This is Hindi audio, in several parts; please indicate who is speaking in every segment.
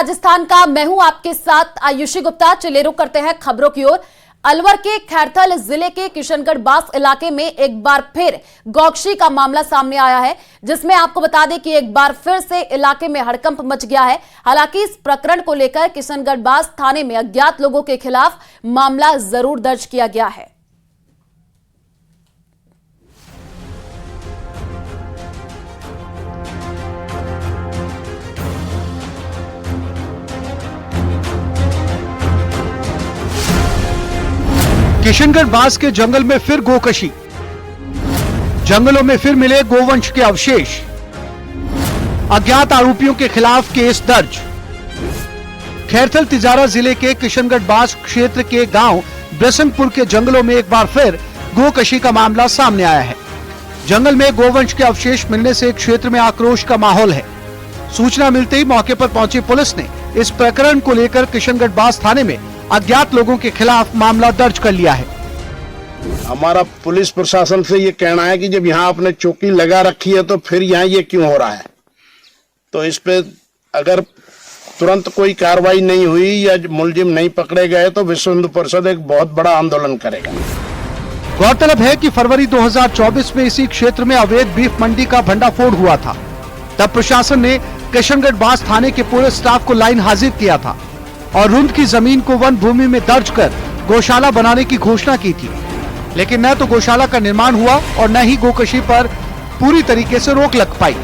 Speaker 1: राजस्थान का मैं हूं आपके साथ आयुषी गुप्ता। चले रुक करते हैं खबरों की ओर। अलवर के खैरथल जिले के किशनगढ़ बास इलाके में एक बार फिर गौकशी का मामला सामने आया है, जिसमें आपको बता दें कि एक बार फिर से इलाके में हड़कंप मच गया है। हालांकि इस प्रकरण को लेकर किशनगढ़ बास थाने में अज्ञात लोगों के खिलाफ मामला जरूर दर्ज किया गया है।
Speaker 2: किशनगढ़ बास के जंगल में फिर गोकशी, जंगलों में फिर मिले गोवंश के अवशेष, अज्ञात आरोपियों के खिलाफ केस दर्ज। खैरथल तिजारा जिले के किशनगढ़ बास क्षेत्र के गांव ब्रसंगपुर के जंगलों में एक बार फिर गोकशी का मामला सामने आया है। जंगल में गोवंश के अवशेष मिलने से क्षेत्र में आक्रोश का माहौल है। सूचना मिलते ही मौके पर पहुंची पुलिस ने इस प्रकरण को लेकर किशनगढ़ बास थाने में अज्ञात लोगों के खिलाफ मामला दर्ज कर लिया है।
Speaker 3: हमारा पुलिस प्रशासन से ये कहना है कि जब यहाँ आपने चौकी लगा रखी है तो फिर यहाँ ये क्यों हो रहा है। तो इस पे अगर तुरंत कोई कार्रवाई नहीं हुई या मुलजिम नहीं पकड़े गए तो विश्व हिंदू परिषद एक बहुत बड़ा आंदोलन करेगा।
Speaker 2: गौरतलब है कि फरवरी 2024 में इसी क्षेत्र में अवैध बीफ मंडी का भंडाफोड़ हुआ था। तब प्रशासन ने किशनगढ़ बास थाने के पूरे स्टाफ को लाइन हाजिर किया था और रुंद की जमीन को वन भूमि में दर्ज कर गौशाला बनाने की घोषणा की थी। लेकिन न तो गौशाला का निर्माण हुआ और न ही गोकशी पर पूरी तरीके से रोक लग पाई।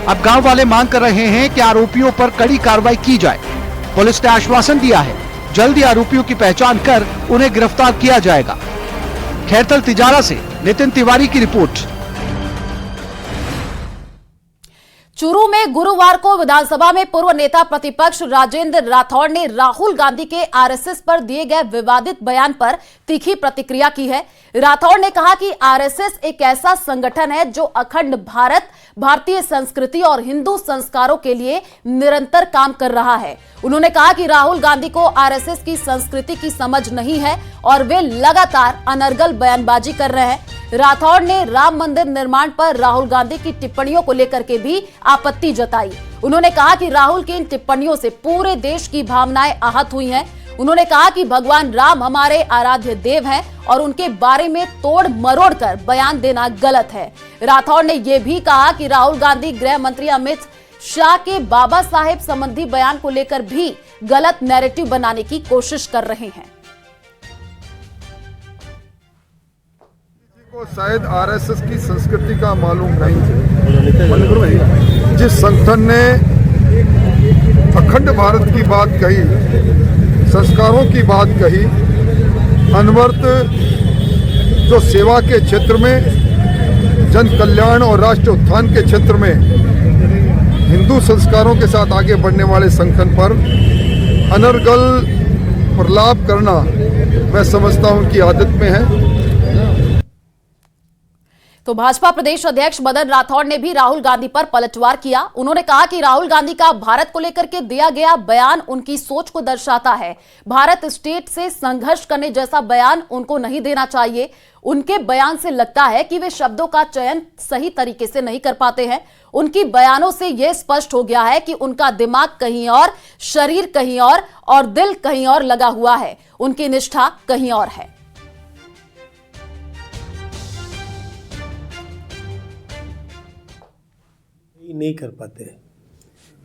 Speaker 2: अब गांव वाले मांग कर रहे हैं कि आरोपियों पर कड़ी कार्रवाई की जाए। पुलिस ने आश्वासन दिया है जल्दी आरोपियों की पहचान कर उन्हें गिरफ्तार किया जाएगा। खैरथल तिजारा से नितिन तिवारी की रिपोर्ट।
Speaker 1: चूरू में गुरुवार को विधानसभा में पूर्व नेता प्रतिपक्ष राजेंद्र राठौड़ ने राहुल गांधी के आरएसएस पर दिए गए विवादित बयान पर तीखी प्रतिक्रिया की है। राठौड़ ने कहा कि आरएसएस एक ऐसा संगठन है जो अखंड भारत, भारतीय संस्कृति और हिंदू संस्कारों के लिए निरंतर काम कर रहा है। उन्होंने कहा कि राहुल गांधी को आरएसएस की संस्कृति की समझ नहीं है और वे लगातार अनर्गल बयानबाजी कर रहे हैं। राठौड़ ने राम मंदिर निर्माण पर राहुल गांधी की टिप्पणियों को लेकर के भी आपत्ति जताई। उन्होंने कहा कि राहुल की इन टिप्पणियों से पूरे देश की भावनाएं आहत हुई हैं। उन्होंने कहा कि भगवान राम हमारे आराध्य देव हैं और उनके बारे में तोड़ मरोड़ कर बयान देना गलत है। राठौड़ ने यह भी कहा कि राहुल गांधी गृह मंत्री अमित शाह के बाबा साहेब संबंधी बयान को लेकर भी गलत नैरेटिव बनाने की कोशिश कर रहे हैं।
Speaker 4: को शायद आरएसएस की संस्कृति का मालूम नहीं है। जिस संगठन ने अखंड भारत की बात कही, संस्कारों की बात कही, अनवरत जो सेवा के क्षेत्र में, जन कल्याण और राष्ट्र उत्थान के क्षेत्र में हिंदू संस्कारों के साथ आगे बढ़ने वाले संगठन पर अनर्गल प्रलाप करना मैं समझता हूं कि आदत में है।
Speaker 1: तो भाजपा प्रदेश अध्यक्ष मदन राठौड़ ने भी राहुल गांधी पर पलटवार किया। उन्होंने कहा कि राहुल गांधी का भारत को लेकर के दिया गया बयान उनकी सोच को दर्शाता है। भारत स्टेट से संघर्ष करने जैसा बयान उनको नहीं देना चाहिए। उनके बयान से लगता है कि वे शब्दों का चयन सही तरीके से नहीं कर पाते हैं। उनकी बयानों से यह स्पष्ट हो गया है कि उनका दिमाग कहीं और, शरीर कहीं और दिल कहीं और लगा हुआ है। उनकी निष्ठा कहीं और है।
Speaker 5: नहीं कर पाते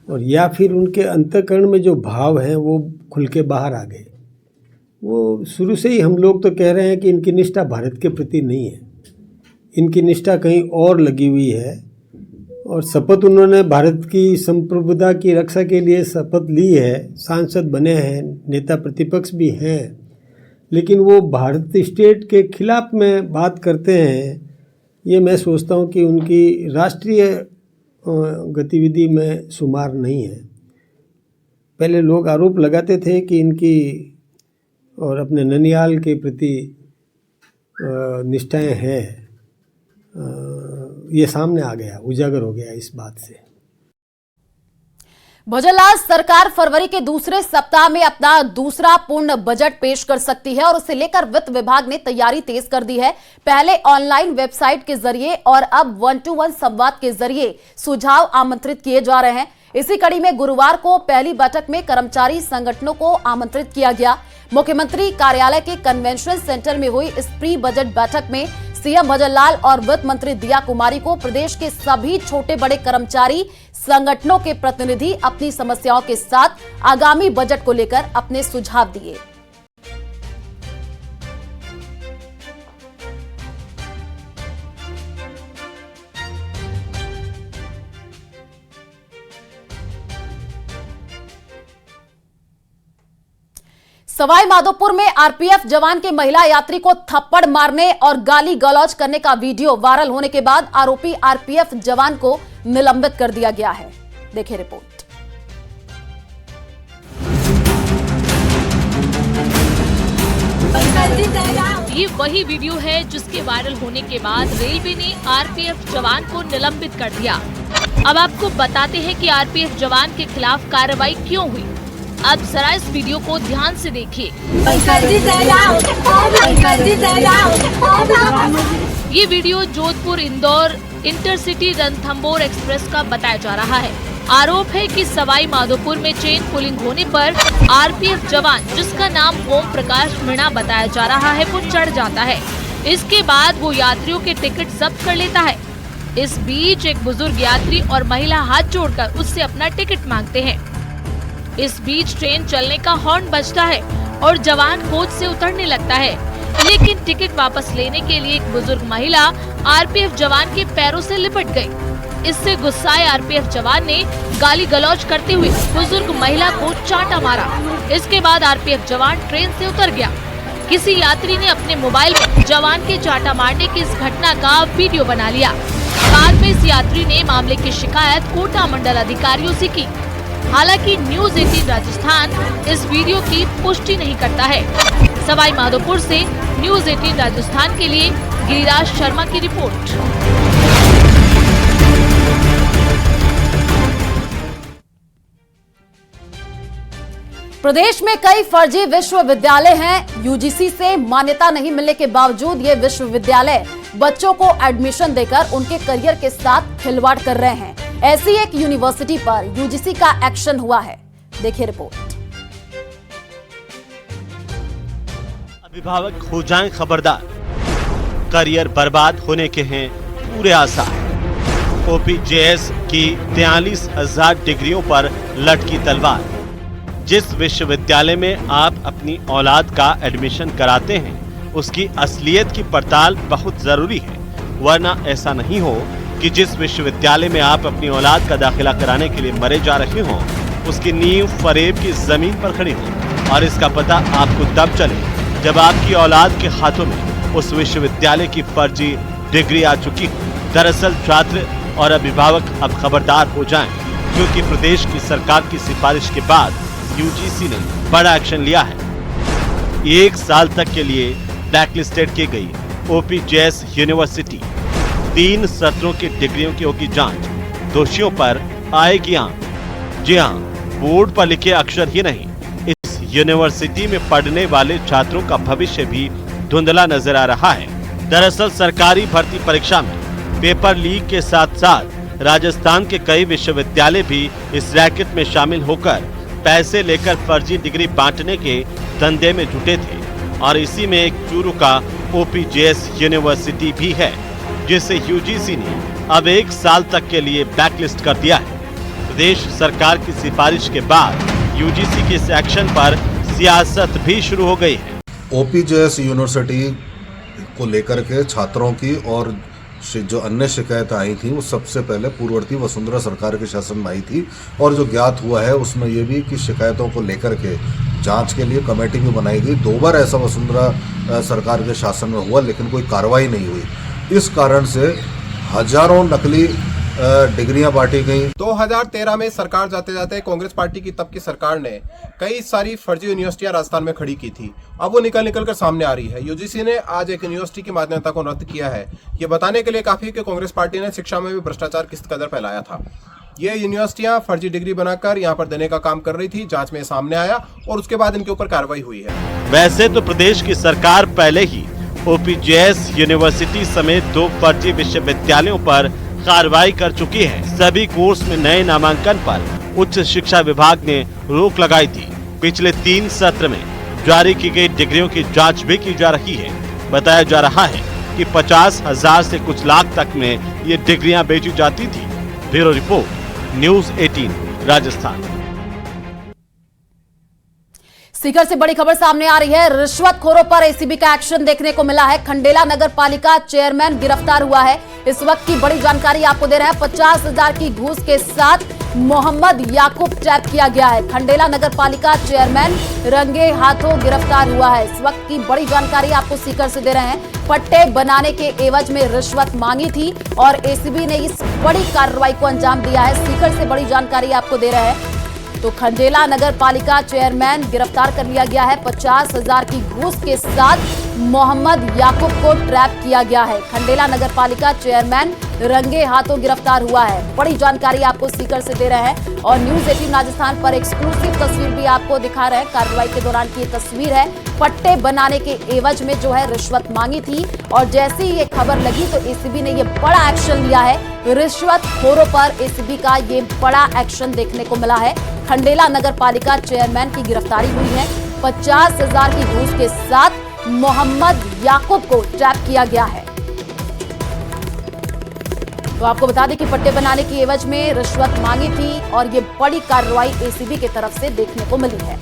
Speaker 5: और या फिर उनके अंतःकरण में जो भाव हैं वो खुल के बाहर आ गए। वो शुरू से ही हम लोग तो कह रहे हैं कि इनकी निष्ठा भारत के प्रति नहीं है, इनकी निष्ठा कहीं और लगी हुई है। और शपथ उन्होंने भारत की संप्रभुता की रक्षा के लिए शपथ ली है, सांसद बने हैं, नेता प्रतिपक्ष भी हैं, लेकिन वो भारत स्टेट के खिलाफ में बात करते हैं। ये मैं सोचता हूँ कि उनकी राष्ट्रीय गतिविधि में शुमार नहीं है। पहले लोग आरोप लगाते थे कि इनकी और अपने ननिहाल के प्रति निष्ठाएं हैं। ये सामने आ गया, उजागर हो गया इस बात से।
Speaker 1: भजनलाल, सरकार फरवरी के दूसरे सप्ताह में अपना दूसरा पूर्ण बजट पेश कर सकती है और उसे लेकर वित्त विभाग ने तैयारी तेज कर दी है। पहले ऑनलाइन वेबसाइट के जरिए और अब 1-to-1 संवाद के जरिए सुझाव आमंत्रित किए जा रहे हैं। इसी कड़ी में गुरुवार को पहली बैठक में कर्मचारी संगठनों को आमंत्रित किया गया। मुख्यमंत्री कार्यालय के कन्वेंशन सेंटर में हुई इस प्री बजट बैठक में सीएम भजन लाल और वित्त मंत्री दिया कुमारी को प्रदेश के सभी छोटे बड़े कर्मचारी संगठनों के प्रतिनिधि अपनी समस्याओं के साथ आगामी बजट को लेकर अपने सुझाव दिए। सवाई माधोपुर में आरपीएफ जवान के महिला यात्री को थप्पड़ मारने और गाली गलौज करने का वीडियो वायरल होने के बाद आरोपी आरपीएफ जवान को निलंबित कर दिया गया है। देखिए रिपोर्ट।
Speaker 6: ये वही वीडियो है जिसके वायरल होने के बाद रेलवे ने आरपीएफ जवान को निलंबित कर दिया। अब आपको बताते हैं कि आरपीएफ जवान के खिलाफ कार्रवाई क्यों हुई। अब जरा इस वीडियो को ध्यान से देखिए। ये video Jodhpur Indore intercity Ranthambore express का बताया जा रहा है। आरोप है कि सवाई माधोपुर में चेन पुलिंग होने पर आरपीएफ जवान, जिसका नाम ओम प्रकाश मीणा बताया जा रहा है, वो चढ़ जाता है। इसके बाद वो यात्रियों के टिकट जब्त कर लेता है। इस बीच एक बुजुर्ग यात्री और महिला हाथ जोड़कर उससे अपना टिकट मांगते हैं। इस बीच ट्रेन चलने का हॉर्न बजता है और जवान कोच से उतरने लगता है, लेकिन टिकट वापस लेने के लिए एक बुजुर्ग महिला आरपीएफ जवान के पैरों से लिपट गई। इससे गुस्साए आरपीएफ जवान ने गाली गलौज करते हुए बुजुर्ग महिला को चांटा मारा। इसके बाद आरपीएफ जवान ट्रेन से उतर गया। किसी यात्री ने अपने मोबाइल में जवान के चांटा मारने की इस घटना का वीडियो बना लिया। बाद में इस यात्री ने मामले की शिकायत कोटा मंडल अधिकारियों से की। हालांकि न्यूज 18 राजस्थान इस वीडियो की पुष्टि नहीं करता है। सवाई माधोपुर से न्यूज 18 राजस्थान के लिए गिरिराज शर्मा की रिपोर्ट।
Speaker 1: प्रदेश में कई फर्जी विश्वविद्यालय हैं। यूजीसी से मान्यता नहीं मिलने के बावजूद ये विश्वविद्यालय बच्चों को एडमिशन देकर उनके करियर के साथ खिलवाड़ कर रहे हैं। ऐसी एक यूनिवर्सिटी पर यूजीसी का एक्शन हुआ है। देखिए रिपोर्ट।
Speaker 7: अभिभावक हो जाएं खबरदार, करियर बर्बाद होने के हैं पूरे आसार। ओपीजेएस की 43,000 डिग्रियों पर लटकी तलवार। जिस विश्वविद्यालय में आप अपनी औलाद का एडमिशन कराते हैं, उसकी असलियत की पड़ताल बहुत जरूरी है, वरना ऐसा नहीं हो कि जिस विश्वविद्यालय में आप अपनी औलाद का दाखिला कराने के लिए मरे जा रहे हों, उसकी नींव फरेब की जमीन पर खड़ी हो और इसका पता आपको तब चले जब आपकी औलाद के हाथों में उस विश्वविद्यालय की फर्जी डिग्री आ चुकी हो। दरअसल छात्र और अभिभावक अब खबरदार हो जाएं, क्योंकि प्रदेश की सरकार की सिफारिश के बाद यूजीसी ने बड़ा एक्शन लिया है। 1 साल तक के लिए ब्लैकलिस्टेड की गई ओपीजेएस यूनिवर्सिटी। 3 सत्रों की डिग्रियों की होगी जांच। दोषियों पर आएगी आंच। जी हां, बोर्ड पर लिखे अक्षर ही नहीं, इस यूनिवर्सिटी में पढ़ने वाले छात्रों का भविष्य भी धुंधला नजर आ रहा है। दरअसल सरकारी भर्ती परीक्षा में पेपर लीक के साथ साथ राजस्थान के कई विश्वविद्यालय भी इस रैकेट में शामिल होकर पैसे लेकर फर्जी डिग्री बांटने के धंधे में जुटे थे। और इसी में एक चूरू का ओपीजेएस यूनिवर्सिटी भी है, जिसे यूजीसी ने अब 1 साल तक के लिए ब्लैकलिस्ट कर दिया है। प्रदेश सरकार की सिफारिश के बाद यूजीसी के इस एक्शन पर सियासत भी शुरू हो गई है।
Speaker 8: ओपीजेएस यूनिवर्सिटी को लेकर के छात्रों की और जो अन्य शिकायतें आई थी, वो सबसे पहले पूर्ववर्ती वसुंधरा सरकार के शासन में आई थी। और जो ज्ञात हुआ है उसमें ये भी कि शिकायतों को लेकर के जांच के लिए कमेटी भी बनाई गई। 2 बार ऐसा वसुंधरा सरकार के शासन में हुआ, लेकिन कोई कार्रवाई नहीं हुई। इस कारण से हजारों नकली डिग्रियां बांटी गई।
Speaker 9: 2013 में सरकार जाते जाते कांग्रेस पार्टी की तब की सरकार ने कई सारी फर्जी यूनिवर्सिटियां राजस्थान में खड़ी की थी। अब वो निकल कर सामने आ रही है। यूजीसी ने आज एक यूनिवर्सिटी की मान्यता को रद्द किया है। ये बताने के लिए काफी कि कांग्रेस पार्टी ने शिक्षा में भी भ्रष्टाचार किस कदर फैलाया था। ये यूनिवर्सिटियां फर्जी डिग्री बनाकर यहाँ पर देने का काम कर रही थी। जांच में सामने आया और उसके बाद इनके ऊपर कार्रवाई हुई है।
Speaker 7: वैसे तो प्रदेश की सरकार पहले ही ओपीजेएस यूनिवर्सिटी समेत 2 फर्जी विश्वविद्यालयों पर कार्रवाई कर चुकी है। सभी कोर्स में नए नामांकन पर उच्च शिक्षा विभाग ने रोक लगाई थी। पिछले 3 सत्र में जारी की गई डिग्रियों की जांच भी की जा रही है। बताया जा रहा है कि 50,000 से कुछ लाख तक में ये डिग्रियां बेची जाती थी। Bureau report, news 18 Rajasthan.
Speaker 1: Sikar से बड़ी खबर सामने आ रही है। रिश्वतखोरों पर एसीबी का एक्शन देखने को मिला है। खंडेला नगर पालिका चेयरमैन गिरफ्तार हुआ है। इस वक्त की बड़ी जानकारी आपको दे रहे हैं। 50,000 की घूस के साथ मोहम्मद याकूब ट्रैप किया गया है। खंडेला नगर पालिका चेयरमैन रंगे हाथों गिरफ्तार हुआ है। इस वक्त की बड़ी जानकारी आपको सीकर से दे रहे हैं। पट्टे बनाने के एवज में रिश्वत मांगी थी और एसीबी ने इस बड़ी कार्रवाई को अंजाम दिया है। सीकर से बड़ी जानकारी आपको दे रहे हैं। तो खंडेला नगर पालिका चेयरमैन गिरफ्तार कर लिया गया है। 50,000 की घूस के साथ मोहम्मद याकूब को ट्रैप किया गया है। खंडेला नगर पालिका चेयरमैन रंगे हाथों गिरफ्तार हुआ है। बड़ी जानकारी आपको सीकर से दे रहे हैं और न्यूज़ 18 राजस्थान पर एक्सक्लूसिव तस्वीर भी आपको दिखा रहे हैं। कार्रवाई के दौरान की तस्वीर है। पट्टे बनाने के एवज में जो है रिश्वत मांगी थी और जैसे ही ये खबर लगी तो एसीबी ने ये बड़ा एक्शन लिया है। रिश्वतखोरों पर एसीबी का ये बड़ा एक्शन देखने को मिला है। खंडेला नगर पालिका चेयरमैन की गिरफ्तारी हुई है। 50,000 की घूस के साथ मोहम्मद याकूब को ट्रैप किया गया है। तो आपको बता दें कि पट्टे बनाने की एवज में रिश्वत मांगी थी और ये बड़ी कार्रवाई एसीबी की तरफ से देखने को मिली है।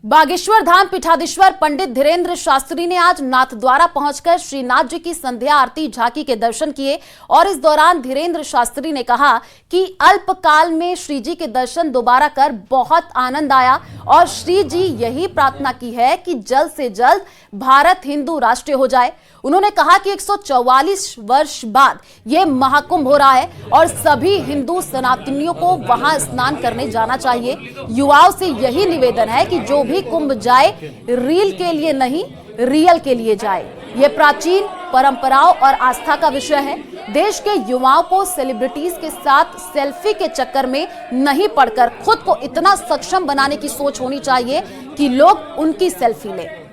Speaker 1: बागेश्वर धाम पीठाधीश्वर पंडित धीरेन्द्र शास्त्री ने आज नाथद्वारा पहुंचकर श्रीनाथ जी की संध्या आरती झांकी के दर्शन किए और इस दौरान धीरेन्द्र शास्त्री ने कहा कि अल्पकाल में श्री जी के दर्शन दोबारा कर बहुत आनंद आया और श्री जी यही प्रार्थना की है कि जल्द से जल्द भारत हिंदू राष्ट्र हो जाए। उन्होंने कहा कि 144 वर्ष बाद ये महाकुंभ हो रहा है और सभी हिंदू सनातनियों को वहां स्नान करने जाना चाहिए। युवाओं से यही निवेदन है कि जो भी कुंभ जाए रील के लिए नहीं, रियल के लिए जाए। ये प्राचीन परंपराओं और आस्था का विषय है। देश के युवाओं को सेलिब्रिटीज के साथ सेल्फी के चक्कर में नहीं पड़कर खुद को इतना सक्षम बनाने की सोच होनी चाहिए कि लोग उनकी सेल्फी लें।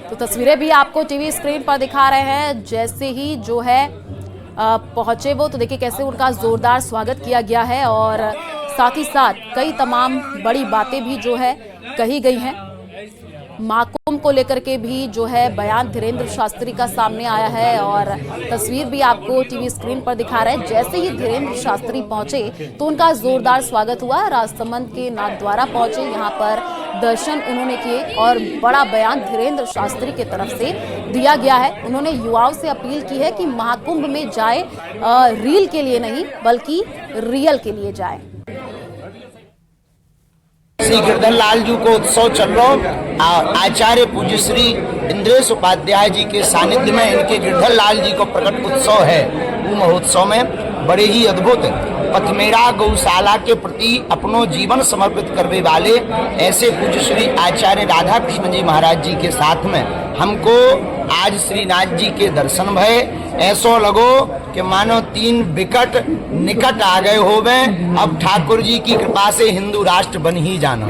Speaker 1: तो तस्वीरें भी आपको टीवी स्क्रीन पर दिखा रहे हैं। जैसे ही जो है पहुंचे वो, तो देखिए कैसे उनका जोरदार स्वागत किया गया है और साथ ही साथ कई तमाम बड़ी बातें भी जो है कही गई हैं। महाकुंभ को लेकर के भी जो है बयान धीरेन्द्र शास्त्री का सामने आया है और तस्वीर भी आपको टीवी स्क्रीन पर दिखा रहे हैं। जैसे ही धीरेन्द्र शास्त्री पहुंचे तो उनका जोरदार स्वागत हुआ। राजसमंद के नाथद्वारा पहुंचे, यहाँ पर दर्शन उन्होंने किए और बड़ा बयान धीरेन्द्र शास्त्री की तरफ से दिया गया है। उन्होंने युवाओं से अपील की है कि महाकुंभ में जाए रील के लिए नहीं बल्कि रियल के लिए जाए।
Speaker 10: श्री गिरधर लाल जी को उत्सव चल रहा, आचार्य पूज्य श्री इंद्रेश उपाध्याय जी के सानिध्य में इनके गिरधर लाल जी को प्रकट उत्सव है। वो महोत्सव में बड़े ही अद्भुत पथमेड़ा गौशाला के प्रति अपनो जीवन समर्पित करने वाले ऐसे पूज्य श्री आचार्य राधा कृष्ण जी महाराज जी के साथ में हमको आज श्रीनाथ जी के दर्शन भय। ऐसो लगो कि मानो 3 विकट निकट आ गए होवे। अब ठाकुर जी की कृपा से हिंदू राष्ट्र बन ही जाना।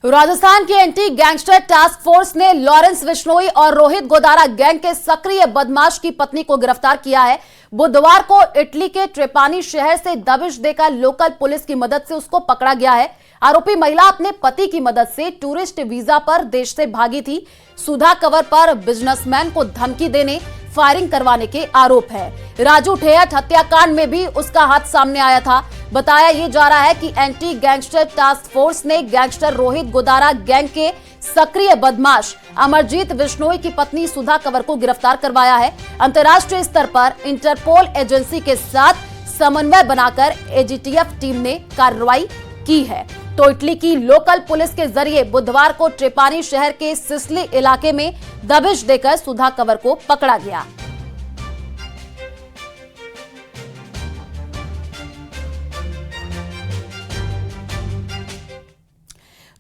Speaker 1: राजस्थान की एंटी गैंगस्टर टास्क फोर्स ने लॉरेंस बिश्नोई और रोहित गोदारा गैंग के सक्रिय बदमाश की पत्नी को गिरफ्तार किया है। बुधवार को इटली के ट्रेपानी शहर से दबिश देकर लोकल पुलिस की मदद से उसको पकड़ा गया है। आरोपी महिला अपने पति की मदद से टूरिस्ट वीजा पर देश से भागी थी। सुधा कवर पर बिजनेसमैन को धमकी देने, फायरिंग करवाने के आरोप है। राजू ठेहट हत्याकांड में भी उसका हाथ सामने आया था। बताया ये जा रहा है कि एंटी गैंगस्टर टास्क फोर्स ने गैंगस्टर रोहित गोदारा गैंग के सक्रिय बदमाश अमरजीत बिश्नोई की पत्नी सुधा कंवर को गिरफ्तार करवाया है। अंतर्राष्ट्रीय स्तर पर इंटरपोल एजेंसी के साथ समन्वय बनाकर एजीटीएफ टीम ने कार्रवाई की है। तो इटली की लोकल पुलिस के जरिए बुधवार को ट्रेपानी शहर के सिसली इलाके में दबिश देकर सुधा कंवर को पकड़ा गया।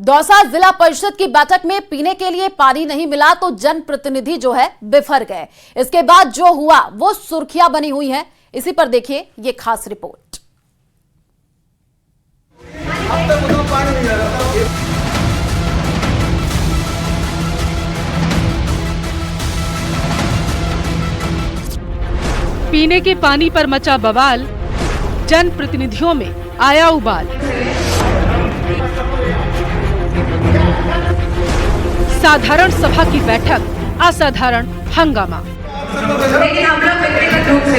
Speaker 1: दौसा जिला परिषद की बैठक में पीने के लिए पानी नहीं मिला तो जनप्रतिनिधि जो है बिफर गए। इसके बाद जो हुआ वो सुर्खियां बनी हुई हैं। इसी पर देखिए ये खास रिपोर्ट।
Speaker 11: पीने के पानी पर मचा बवाल, जनप्रतिनिधियों में आया उबाल। साधारण सभा की बैठक, असाधारण हंगामा।
Speaker 12: लेकिन हम लोग व्यक्तिगत रूप से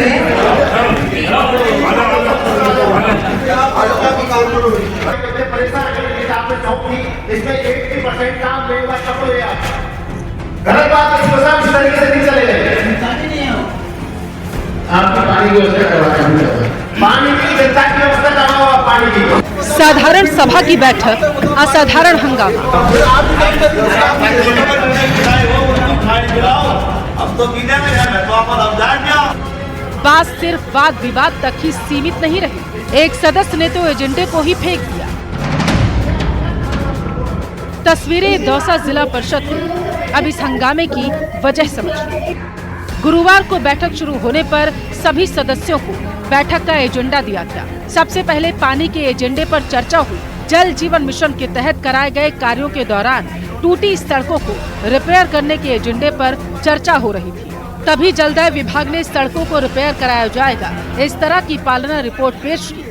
Speaker 12: इसमें 80% काम लेगा सब हो गया। गलत बात है, इस तरीके से नहीं चलेगा। आपको पानी की व्यवस्था करवाना, पानी की जनता की व्यवस्था करवाओ, पानी की।
Speaker 11: साधारण सभा की बैठक, असाधारण हंगामा।
Speaker 12: अब तो पीने में है, तो आप
Speaker 11: बात सिर्फ वाद विवाद तक ही सीमित नहीं रही। एक सदस्य ने तो एजेंडे को ही फेंक दिया। तस्वीरें दौसा जिला परिषद की। अब इस हंगामे की वजह समझिए। गुरुवार को बैठक शुरू होने पर सभी सदस्यों को बैठक का एजेंडा दिया गया। सबसे पहले पानी के एजेंडे पर चर्चा हुई। जल जीवन मिशन के तहत कराए गए कार्यों के दौरान टूटी सड़कों को रिपेयर करने के एजेंडे पर चर्चा हो रही थी। तभी जलदाय विभाग ने सड़कों को रिपेयर कराया जाएगा इस तरह की पालना रिपोर्ट पेश की।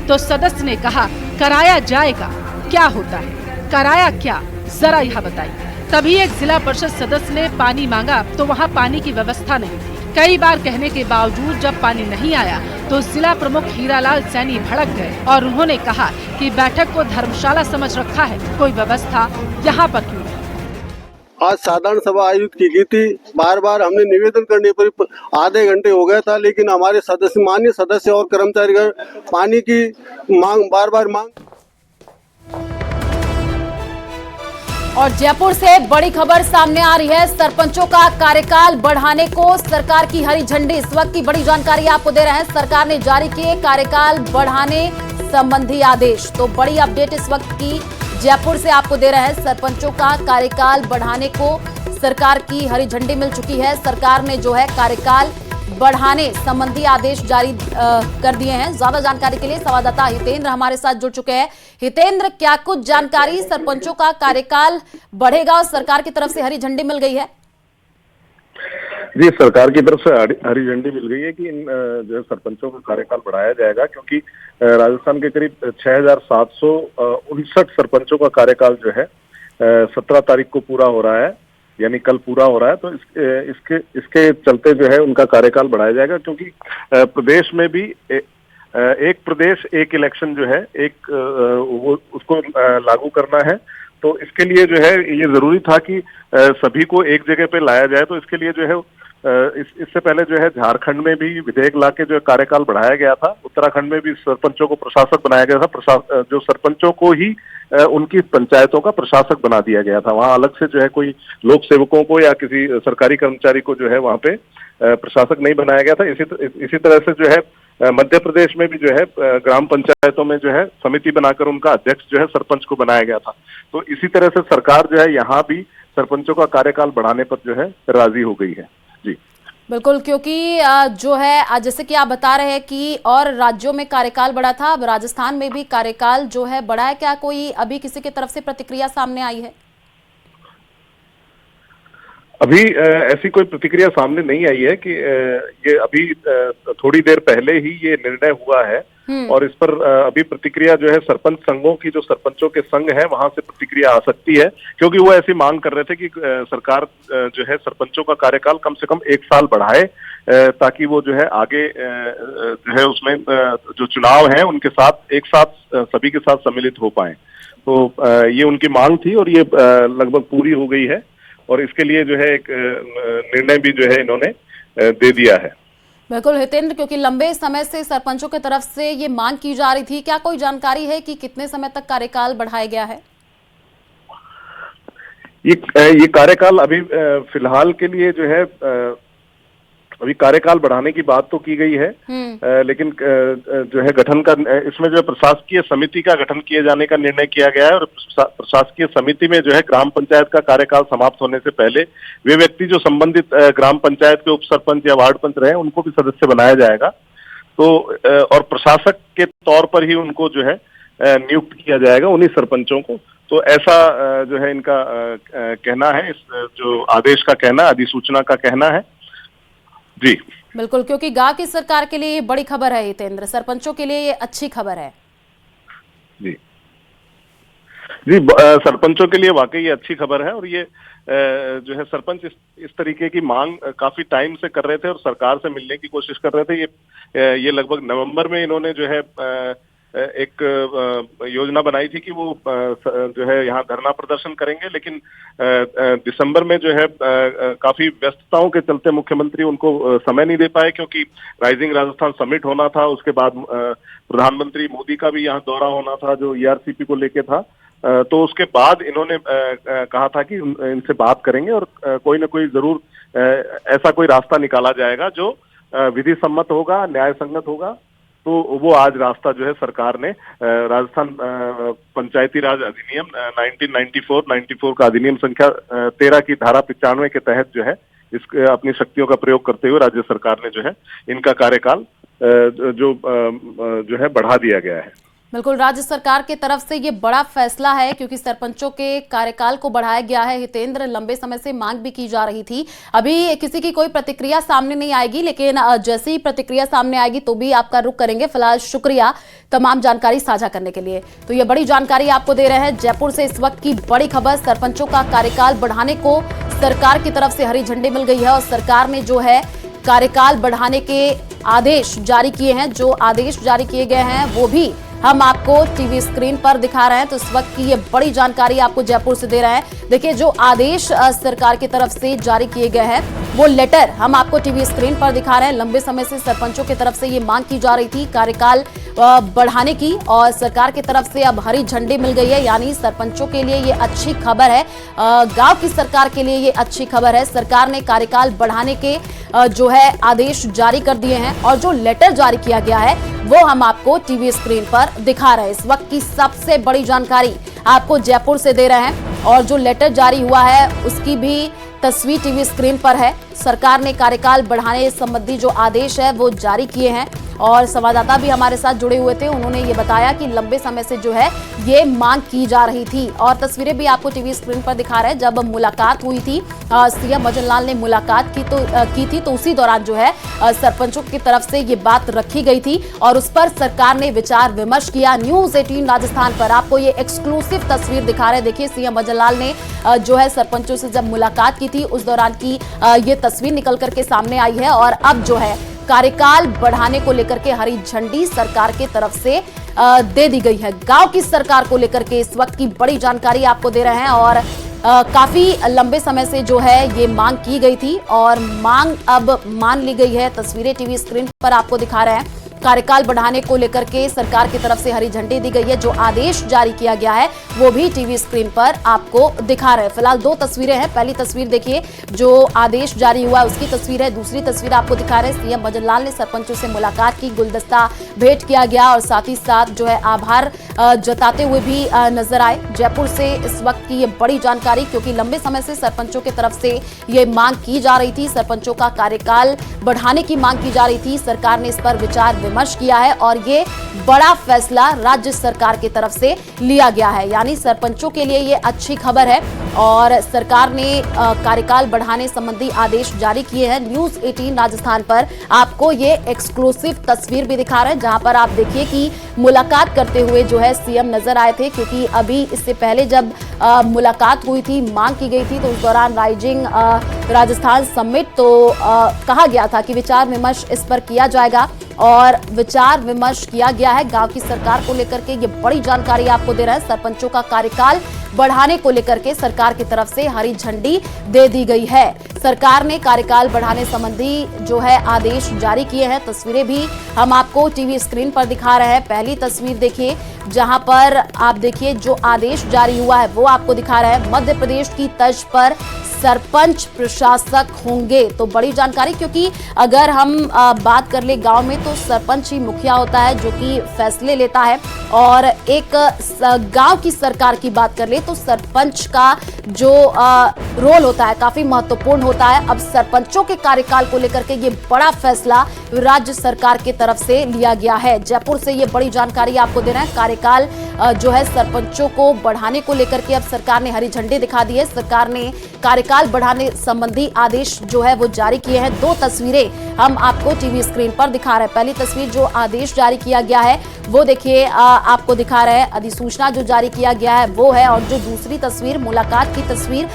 Speaker 11: तो सदस्य ने कहा कराया जाएगा, क्या होता है, कराया क्या, जरा यह बताइए। तभी एक जिला परिषद सदस्य ने पानी मांगा तो वहां पानी की व्यवस्था नहीं थी। कई बार कहने के बावजूद जब पानी नहीं आया तो जिला प्रमुख हीरालाल सैनी भड़क गए और उन्होंने कहा कि बैठक को धर्मशाला समझ रखा है, कोई व्यवस्था यहाँ पर क्यों नहीं।
Speaker 13: आज साधारण सभा आयोजित की गई थी। बार बार हमने निवेदन करने पर आधे घंटे हो गया था, लेकिन हमारे सदस्य, माननीय सदस्य और कर्मचारीगण पानी की बार बार मांग।
Speaker 1: और जयपुर से बड़ी खबर सामने आ रही है। सरपंचों का कार्यकाल बढ़ाने को सरकार की हरी झंडी। इस वक्त की बड़ी जानकारी आपको दे रहे हैं। सरकार ने जारी किए कार्यकाल बढ़ाने संबंधी आदेश। तो बड़ी अपडेट इस वक्त की जयपुर से आपको दे रहे हैं। सरपंचों का कार्यकाल बढ़ाने को सरकार की हरी झंडी मिल चुकी है। सरकार ने जो है कार्यकाल बढ़ाने संबंधी आदेश जारी कर दिए हैं। ज्यादा जानकारी के लिए संवाददाता हितेंद्र हमारे साथ जुड़ चुके हैं। हितेंद्र, क्या कुछ जानकारी, सरपंचों का कार्यकाल बढ़ेगा और सरकार की तरफ से हरी झंडी मिल गई है?
Speaker 14: जी, सरकार की तरफ से हरी झंडी मिल गई है कि इन जो सरपंचों का कार्यकाल बढ़ाया जाएगा, क्योंकि राजस्थान के करीब 6,759 सरपंचों का कार्यकाल जो है 17 तारीख को पूरा हो रहा है, यानी कल पूरा हो रहा है। तो इसके चलते जो है उनका कार्यकाल बढ़ाया जाएगा, क्योंकि प्रदेश में भी एक प्रदेश एक इलेक्शन जो है वो उसको लागू करना है। तो इसके लिए जो है ये जरूरी था कि सभी को एक जगह पे लाया जाए। तो इसके लिए जो है इससे पहले जो है झारखंड में भी विधेयक लाके जो कार्यकाल बढ़ाया गया था। उत्तराखंड में भी सरपंचों को प्रशासक बनाया गया था। जो सरपंचों को ही उनकी पंचायतों का प्रशासक बना दिया गया था। वहां अलग से जो है कोई लोक सेवकों को या किसी सरकारी कर्मचारी को जो है वहां पे प्रशासक नहीं बनाया गया था। इसी तरह से जो है मध्य प्रदेश में भी जो है ग्राम पंचायतों में जो है समिति बनाकर उनका अध्यक्ष जो है सरपंच को बनाया गया था। तो इसी तरह से सरकार जो है यहाँ भी सरपंचों का कार्यकाल बढ़ाने पर जो है राजी हो गई है। जी
Speaker 1: बिल्कुल, क्योंकि जो है जैसे कि आप बता रहे हैं कि और राज्यों में कार्यकाल बढ़ा था, अब राजस्थान में भी कार्यकाल जो है बढ़ा है। क्या कोई अभी किसी की तरफ से प्रतिक्रिया सामने आई है?
Speaker 14: अभी ऐसी कोई प्रतिक्रिया सामने नहीं आई है कि ये अभी थोड़ी देर पहले ही ये निर्णय हुआ है और इस पर अभी प्रतिक्रिया जो है सरपंच संघों की, जो सरपंचों के संघ है, वहां से प्रतिक्रिया आ सकती है, क्योंकि वो ऐसी मांग कर रहे थे कि सरकार जो है सरपंचों का कार्यकाल कम से कम 1 साल बढ़ाए, ताकि वो जो है आगे जो है उसमें जो चुनाव है उनके साथ एक साथ सभी के साथ सम्मिलित हो पाए। तो ये उनकी मांग थी और ये लगभग पूरी हो गई है और इसके लिए जो है एक निर्णय भी जो है इन्होंने दे दिया है।
Speaker 1: बिल्कुल हितेंद्र, क्योंकि लंबे समय से सरपंचों की तरफ से ये मांग की जा रही थी, क्या कोई जानकारी है कि कितने समय तक कार्यकाल बढ़ाया गया है?
Speaker 14: ये कार्यकाल अभी फिलहाल के लिए जो है अभी कार्यकाल बढ़ाने की बात तो की गई है, लेकिन जो है गठन का, इसमें जो है प्रशासकीय समिति का गठन किए जाने का निर्णय किया गया है और प्रशासकीय समिति में जो है ग्राम पंचायत का कार्यकाल समाप्त होने से पहले वे व्यक्ति जो संबंधित ग्राम पंचायत के उप सरपंच या वार्ड पंच रहे उनको भी सदस्य बनाया जाएगा। तो और प्रशासक के तौर पर ही उनको जो है नियुक्त किया जाएगा, उन्हीं सरपंचों को। तो ऐसा जो है इनका कहना है, इस जो आदेश का कहना, अधिसूचना का कहना है जी।
Speaker 1: बिल्कुल, क्योंकि गांव की सरकार के लिए ये बड़ी खबर है हितेंद्र, सरपंचों के लिए ये अच्छी खबर है।
Speaker 14: जी जी, सरपंचों के लिए वाकई ये अच्छी खबर है। और ये जो है सरपंच इस तरीके की मांग काफी टाइम से कर रहे थे और सरकार से मिलने की कोशिश कर रहे थे। ये लगभग नवंबर में इन्होंने जो है एक योजना बनाई थी कि वो जो है यहाँ धरना प्रदर्शन करेंगे, लेकिन दिसंबर में जो है काफी व्यस्तताओं के चलते मुख्यमंत्री उनको समय नहीं दे पाए, क्योंकि राइजिंग राजस्थान समिट होना था, उसके बाद प्रधानमंत्री मोदी का भी यहाँ दौरा होना था जो ERCP को लेके था। तो उसके बाद इन्होंने कहा था कि इनसे बात करेंगे और कोई ना कोई जरूर ऐसा कोई रास्ता निकाला जाएगा जो विधि सम्मत होगा, न्याय संगत होगा। तो वो आज रास्ता जो है सरकार ने राजस्थान पंचायती राज अधिनियम 1994 का अधिनियम संख्या 13 की धारा 95 के तहत जो है इस अपनी शक्तियों का प्रयोग करते हुए राज्य सरकार ने जो है इनका कार्यकाल जो है बढ़ा दिया गया है।
Speaker 1: बिल्कुल, राज्य सरकार की तरफ से ये बड़ा फैसला है क्योंकि सरपंचों के कार्यकाल को बढ़ाया गया है। हितेंद्र, लंबे समय से मांग भी की जा रही थी। अभी किसी की कोई प्रतिक्रिया सामने नहीं आएगी, लेकिन जैसे ही प्रतिक्रिया सामने आएगी तो भी आपका रुख करेंगे। फिलहाल शुक्रिया तमाम जानकारी साझा करने के लिए। तो ये बड़ी जानकारी आपको दे रहे हैं जयपुर से इस वक्त की बड़ी खबर, सरपंचों का कार्यकाल बढ़ाने को सरकार की तरफ से हरी झंडी मिल गई है और सरकार ने जो है कार्यकाल बढ़ाने के आदेश जारी किए हैं। जो आदेश जारी किए गए हैं वो भी हम आपको टीवी स्क्रीन पर दिखा रहे हैं। तो इस वक्त की ये बड़ी जानकारी आपको जयपुर से दे रहे हैं। देखिए, जो आदेश सरकार की तरफ से जारी किए गए हैं वो लेटर हम आपको टीवी स्क्रीन पर दिखा रहे हैं। लंबे समय से सरपंचों की तरफ से ये मांग की जा रही थी कार्यकाल बढ़ाने की और सरकार की तरफ से अब हरी झंडी मिल गई है। यानी सरपंचों के लिए ये अच्छी खबर है, गांव की सरकार के लिए ये अच्छी खबर है। सरकार ने कार्यकाल बढ़ाने के जो है आदेश जारी कर दिए हैं और जो लेटर जारी किया गया है वो हम आपको टीवी स्क्रीन पर दिखा रहे हैं। इस वक्त की सबसे बड़ी जानकारी आपको जयपुर से दे रहे हैं और जो लेटर जारी हुआ है उसकी भी तस्वीर टीवी स्क्रीन पर है। सरकार ने कार्यकाल बढ़ाने संबंधी जो आदेश है वो जारी किए हैं और संवाददाता भी हमारे साथ जुड़े हुए थे। उन्होंने ये बताया कि लंबे समय से जो है ये मांग की जा रही थी और तस्वीरें भी आपको टीवी स्क्रीन पर दिखा रहे हैं। जब मुलाकात हुई थी, सीएम भजन लाल ने मुलाकात की थी तो उसी दौरान जो है सरपंचों की तरफ से ये बात रखी गई थी और उस पर सरकार ने विचार विमर्श किया। न्यूज़ 18 राजस्थान पर आपको ये एक्सक्लूसिव तस्वीर दिखा रहे हैं। देखिए, सीएम भजन लाल ने जो है सरपंचों से जब मुलाकात की थी उस दौरान की ये तस्वीर निकल करके सामने आई है और अब जो है कार्यकाल बढ़ाने को लेकर के हरी झंडी सरकार के तरफ से दे दी गई है। गांव की सरकार को लेकर के इस वक्त की बड़ी जानकारी आपको दे रहे हैं और काफी लंबे समय से जो है ये मांग की गई थी और मांग अब मान ली गई है। तस्वीरें टीवी स्क्रीन पर आपको दिखा रहे हैं। कार्यकाल बढ़ाने को लेकर के सरकार की तरफ से हरी झंडी दी गई है। जो आदेश जारी किया गया है वो भी टीवी स्क्रीन पर आपको दिखा रहे हैं। फिलहाल दो तस्वीरें हैं। पहली तस्वीर देखिए, जो आदेश जारी हुआ है उसकी तस्वीर है। दूसरी तस्वीर आपको दिखा रहे हैं, सीएम भजन लाल ने सरपंचों से मुलाकात की, गुलदस्ता भेंट किया गया और साथ ही साथ जो है आभार जताते हुए भी नजर आए। जयपुर से इस वक्त की ये बड़ी जानकारी, क्योंकि लंबे समय से सरपंचों की तरफ से ये मांग की जा रही थी, सरपंचों का कार्यकाल बढ़ाने की मांग की जा रही थी। सरकार ने इस पर विचार विमर्श किया है और ये बड़ा फैसला राज्य सरकार की तरफ से लिया गया है। यानी सरपंचों के लिए ये अच्छी खबर है और सरकार ने कार्यकाल बढ़ाने संबंधी आदेश जारी किए हैं। न्यूज़ 18 राजस्थान पर आपको ये एक्सक्लूसिव तस्वीर भी दिखा रहे हैं, जहां पर आप देखिए कि मुलाकात करते हुए जो है सीएम नजर आए थे, क्योंकि अभी इससे पहले जब मुलाकात हुई थी, मांग की गई थी, तो उस दौरान राइजिंग राजस्थान समिट तो कहा गया था कि विचार विमर्श इस पर किया जाएगा और विचार विमर्श किया गया है। गांव की सरकार को लेकर के ये बड़ी जानकारी आपको दे रहा है। सरपंचों का कार्यकाल बढ़ाने को लेकर के सरकार की तरफ से हरी झंडी दे दी गई है। सरकार ने कार्यकाल बढ़ाने संबंधी जो है आदेश जारी किए हैं। तस्वीरें भी हम आपको टीवी स्क्रीन पर दिखा रहे हैं। पहली तस्वीर देखिए, जहां पर आप देखिए जो आदेश जारी हुआ है वो आपको दिखा रहा है। मध्य प्रदेश की तर्ज पर सरपंच प्रशासक होंगे। तो बड़ी जानकारी, क्योंकि अगर हम बात कर ले गांव में तो सरपंच ही मुखिया होता है जो कि फैसले लेता है, और एक गांव की सरकार की बात कर ले तो सरपंच का जो रोल होता है काफी महत्वपूर्ण होता है। अब सरपंचों के कार्यकाल को लेकर के ये बड़ा फैसला राज्य सरकार की तरफ से लिया गया है। जयपुर से ये बड़ी जानकारी आपको दे रहे हैं। कार्यकाल जो है सरपंचों को बढ़ाने को लेकर के अब सरकार ने हरी झंडी दिखा दी है। सरकार ने कार्यकाल बढ़ाने संबंधी आदेश जो है वो जारी किए हैं। 2 तस्वीरें हम आपको टीवी स्क्रीन पर दिखा रहे हैं। पहली तस्वीर जो आदेश जारी किया गया है वो देखिए आपको दिखा रहे हैं, अधिसूचना जो जारी किया गया है वो है, और जो दूसरी तस्वीर मुलाकात की तस्वीर,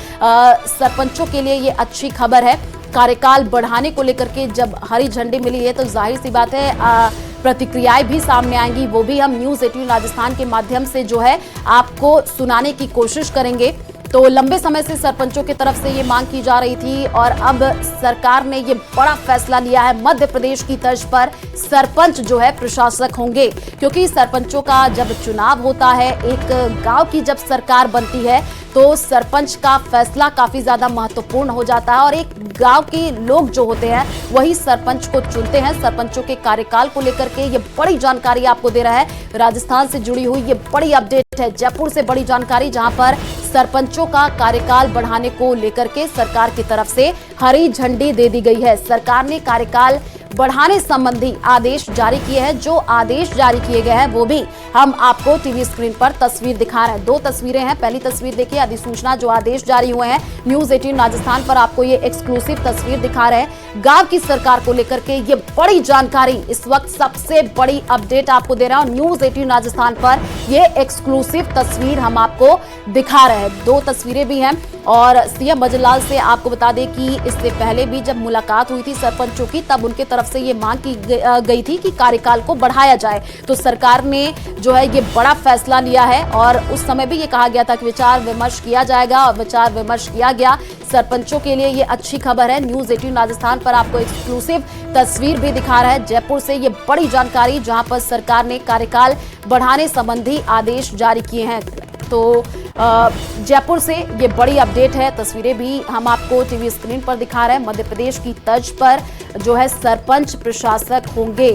Speaker 1: सरपंचों के लिए ये अच्छी खबर है। कार्यकाल बढ़ाने को लेकर के जब हरी झंडी मिली है तो जाहिर सी बात है प्रतिक्रियाएं भी सामने आएंगी, वो भी हम न्यूज़ 18 राजस्थान के माध्यम से जो है आपको सुनाने की कोशिश करेंगे। तो लंबे समय से सरपंचों की तरफ से ये मांग की जा रही थी और अब सरकार ने ये बड़ा फैसला लिया है। मध्य प्रदेश की तर्ज पर सरपंच जो है प्रशासक होंगे, क्योंकि सरपंचों का जब चुनाव होता है, एक गांव की जब सरकार बनती है तो सरपंच का फैसला काफी ज्यादा महत्वपूर्ण हो जाता है और एक गांव के लोग जो होते हैं वही सरपंच को चुनते हैं। सरपंचों के कार्यकाल को लेकर के ये बड़ी जानकारी आपको दे रहा है। राजस्थान से जुड़ी हुई ये बड़ी अपडेट है। जयपुर से बड़ी जानकारी, जहां पर सरपंचों का कार्यकाल बढ़ाने को लेकर के सरकार की तरफ से हरी झंडी दे दी गई है। सरकार ने कार्यकाल बढ़ाने संबंधी आदेश जारी किए हैं। जो आदेश जारी किए गए हैं वो भी हम आपको टीवी स्क्रीन पर तस्वीर दिखा रहे हैं। 2 तस्वीरें हैं। पहली तस्वीर देखिए, अधिसूचना जो आदेश जारी हुए हैं, न्यूज़ 18 राजस्थान पर आपको ये एक्सक्लूसिव तस्वीर दिखा रहे हैं। गांव की सरकार को लेकर के ये बड़ी जानकारी, इस वक्त सबसे बड़ी अपडेट आपको दे रहा हूं। न्यूज़ 18 राजस्थान पर ये एक्सक्लूसिव तस्वीर हम आपको दिखा रहे हैं। 2 तस्वीरें भी हैं और सीएम बजरलाल से आपको बता दें कि इससे पहले भी जब मुलाकात हुई थी सरपंचों की, तब उनके तरफ से ये मांग की गई थी कि कार्यकाल को बढ़ाया जाए। तो सरकार ने जो है ये बड़ा फैसला लिया है और उस समय भी ये कहा गया था कि विचार विमर्श किया जाएगा और विचार विमर्श किया गया। सरपंचों के लिए ये अच्छी खबर है। न्यूज़ 18 राजस्थान पर आपको एक्सक्लूसिव तस्वीर भी दिखा रहा है। जयपुर से ये बड़ी जानकारी, जहां पर सरकार ने कार्यकाल बढ़ाने संबंधी आदेश जारी किए हैं। तो जयपुर से ये बड़ी अपडेट है। तस्वीरें भी हम आपको टीवी स्क्रीन पर दिखा रहे हैं। मध्य प्रदेश की तर्ज पर जो है सरपंच प्रशासक होंगे।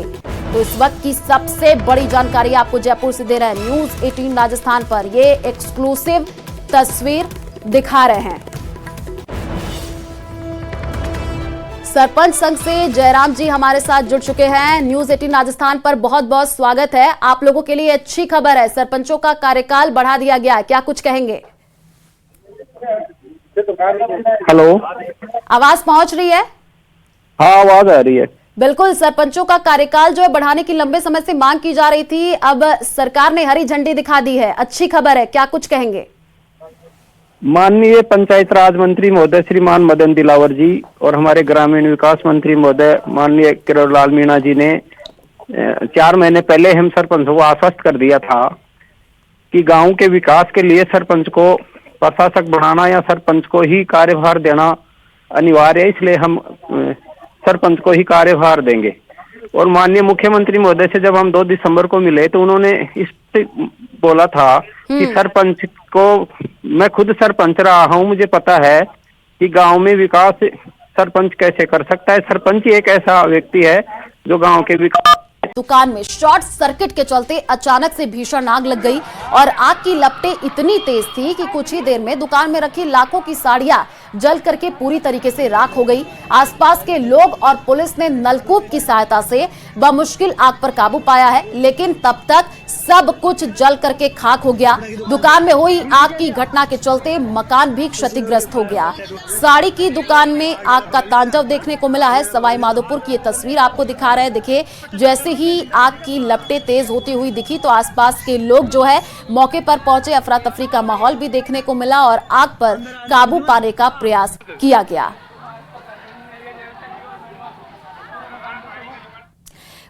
Speaker 1: तो इस वक्त की सबसे बड़ी जानकारी आपको जयपुर से दे रहे हैं। न्यूज़ 18 राजस्थान पर ये एक्सक्लूसिव तस्वीर दिखा रहे हैं। सरपंच संघ से जयराम जी हमारे साथ जुड़ चुके हैं। न्यूज़ 18 राजस्थान पर बहुत बहुत स्वागत है। आप लोगों के लिए अच्छी खबर है, सरपंचों का कार्यकाल बढ़ा दिया गया है, क्या कुछ कहेंगे?
Speaker 15: हेलो,
Speaker 1: आवाज पहुंच रही है?
Speaker 15: हाँ, आवाज आ रही है।
Speaker 1: बिल्कुल, सरपंचों का कार्यकाल जो है बढ़ाने की लंबे समय से मांग की जा रही थी, अब सरकार ने हरी झंडी दिखा दी है, अच्छी खबर है, क्या कुछ कहेंगे?
Speaker 15: माननीय पंचायत राज मंत्री महोदय श्रीमान मदन दिलावर जी और हमारे ग्रामीण विकास मंत्री महोदय माननीय किरोड़लाल मीणा जी ने 4 महीने पहले हम सरपंचों को आश्वस्त कर दिया था कि गांव के विकास के लिए सरपंच को प्रशासक बनाना या सरपंच को ही कार्यभार देना अनिवार्य है, इसलिए हम सरपंच को ही कार्यभार देंगे। और माननीय मुख्यमंत्री महोदय से जब हम 2 दिसंबर को मिले तो उन्होंने इस बोला था कि सरपंच को, मैं खुद सरपंच रहा हूं, मुझे पता है कि गांव में विकास सरपंच कैसे कर सकता है। सरपंच ही एक ऐसा व्यक्ति है जो गांव के विकास।
Speaker 1: दुकान में शॉर्ट सर्किट के चलते अचानक से भीषण आग लग गई और आग की लपटें इतनी तेज थी कि कुछ ही देर में दुकान में रखी लाखों की साड़ियां जल करके पूरी तरीके से राख हो गई। आसपास के लोग और पुलिस ने नलकूप की सहायता से बमुश्किल आग पर काबू पाया है, लेकिन तब तक सब कुछ जल करके खाक हो गया। दुकान में हुई आग की घटना के चलते मकान भी क्षतिग्रस्त हो गया। साड़ी की दुकान में आग का तांडव देखने को मिला है। सवाई माधोपुर की ये तस्वीर आपको दिखा रहे हैं। देखिए, जैसे ही आग की लपटें तेज होती हुई दिखी तो आसपास के लोग जो है मौके पर पहुंचे। अफरा तफरी का माहौल भी देखने को मिला और आग पर काबू पाने का प्रयास किया गया।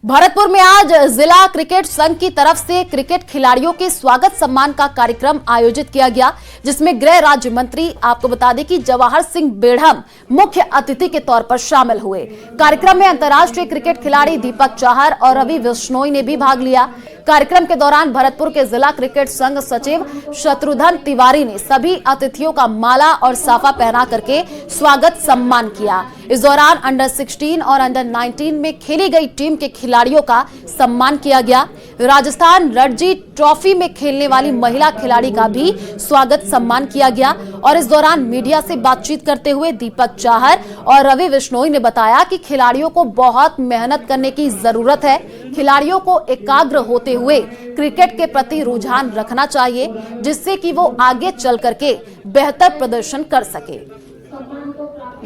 Speaker 1: भरतपुर में आज जिला क्रिकेट संघ की तरफ से क्रिकेट खिलाड़ियों के स्वागत सम्मान का कार्यक्रम आयोजित किया गया, जिसमें गृह राज्य मंत्री, आपको बता दें कि जवाहर सिंह बेढ़म मुख्य अतिथि के तौर पर शामिल हुए। कार्यक्रम में अंतर्राष्ट्रीय क्रिकेट खिलाड़ी दीपक चाहर और रवि बिश्नोई ने भी भाग लिया। कार्यक्रम के दौरान भरतपुर के जिला क्रिकेट संघ सचिव शत्रुघ्न तिवारी ने सभी अतिथियों का माला और साफा पहना करके स्वागत सम्मान किया। इस दौरान अंडर 16 और अंडर 19 में खेली गई टीम के खिलाड़ियों का सम्मान किया गया। राजस्थान रणजी ट्रॉफी में खेलने वाली महिला खिलाड़ी का भी स्वागत सम्मान किया गया। और इस दौरान मीडिया से बातचीत करते हुए दीपक चाहर और रवि बिश्नोई ने बताया कि खिलाड़ियों को बहुत मेहनत करने की जरूरत है। खिलाड़ियों को एकाग्र होते हुए क्रिकेट के प्रति रुझान रखना चाहिए, जिससे कि वो आगे चल करके बेहतर प्रदर्शन कर सके।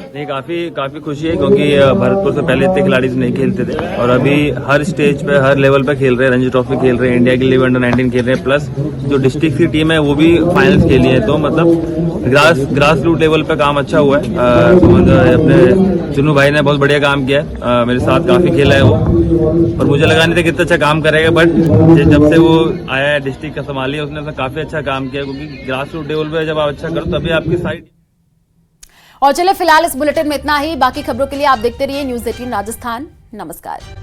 Speaker 16: नहीं, काफी खुशी है क्योंकि भरतपुर से पहले इतने खिलाड़ी नहीं खेलते थे और अभी हर स्टेज पे हर लेवल पे खेल रहे हैं। रणजी ट्रॉफी खेल रहे हैं, इंडिया के लिए अंडर 19 खेल रहे हैं, प्लस जो डिस्ट्रिक्ट की टीम है वो भी फाइनल्स खेली है। तो मतलब ग्रास रूट लेवल पे काम अच्छा हुआ है। अपने चुनू भाई ने बहुत बढ़िया काम किया है, मेरे साथ काफी खेला है वो, और मुझे लगा नहीं था कितना अच्छा काम करेगा, बट जब से वो आया है डिस्ट्रिक्ट का संभालिया उसने काफी अच्छा काम किया, क्योंकि ग्रास रूट लेवल पे जब आप अच्छा करो तभी आपकी साइड।
Speaker 1: और चलिए फिलहाल इस बुलेटिन में इतना ही। बाकी खबरों के लिए आप देखते रहिए न्यूज़ 18 राजस्थान। नमस्कार।